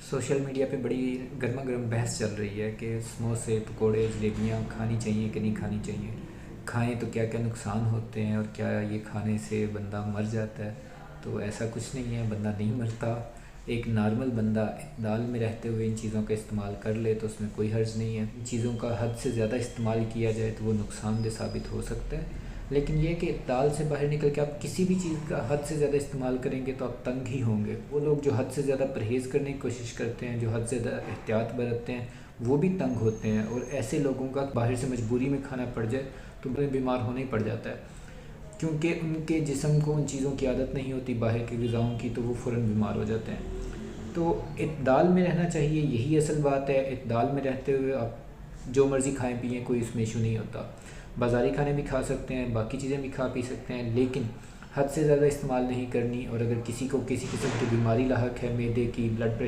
Social media पे बड़ी गर्मा गर्म बहस चल रही है कि समोसे पकोड़े जलेबियाँ खानी चाहिए कि नहीं खानी चाहिए, खाएं तो क्या क्या नुकसान होते हैं और क्या ये खाने से बंदा मर जाता है। तो ऐसा कुछ नहीं है, बंदा नहीं मरता। एक नॉर्मल बंदा इत्मीनान में रहते हुए इन चीज़ों का इस्तेमाल कर ले तो उसमें कोई हर्ज नहीं है। इन चीज़ों का हद से ज़्यादा इस्तेमाल किया जाए तो वो नुकसानदेह साबित हो सकता है। लेकिन ये कि दाल से बाहर निकल के आप किसी भी चीज़ का हद से ज़्यादा इस्तेमाल करेंगे तो आप तंग ही होंगे। वो लोग जो हद से ज़्यादा परहेज़ करने की कोशिश करते हैं, जो हद से ज़्यादा एहतियात बरतते हैं, वो भी तंग होते हैं। और ऐसे लोगों का बाहर से मजबूरी में खाना पड़ जाए तो उन्हें बीमार होना ही पड़ जाता है, क्योंकि उनके जिस्म को उन चीज़ों की आदत नहीं होती बाहर की ग़िज़ाओं की, तो वो फ़ौरन बीमार हो जाते हैं। तो इत्मीनान में रहना चाहिए, यही असल बात है। इत्मीनान में रहते हुए आप जो मर्ज़ी खाएं पिएँ, कोई इसमें इशू नहीं होता। बाज़ारी खाने भी खा सकते हैं, बाकी चीज़ें भी खा पी सकते हैं, लेकिन हद से ज़्यादा इस्तेमाल नहीं करनी। और अगर किसी को किसी किस्म की बीमारी लाहक है, मैदे की, ब्लड प्रेशर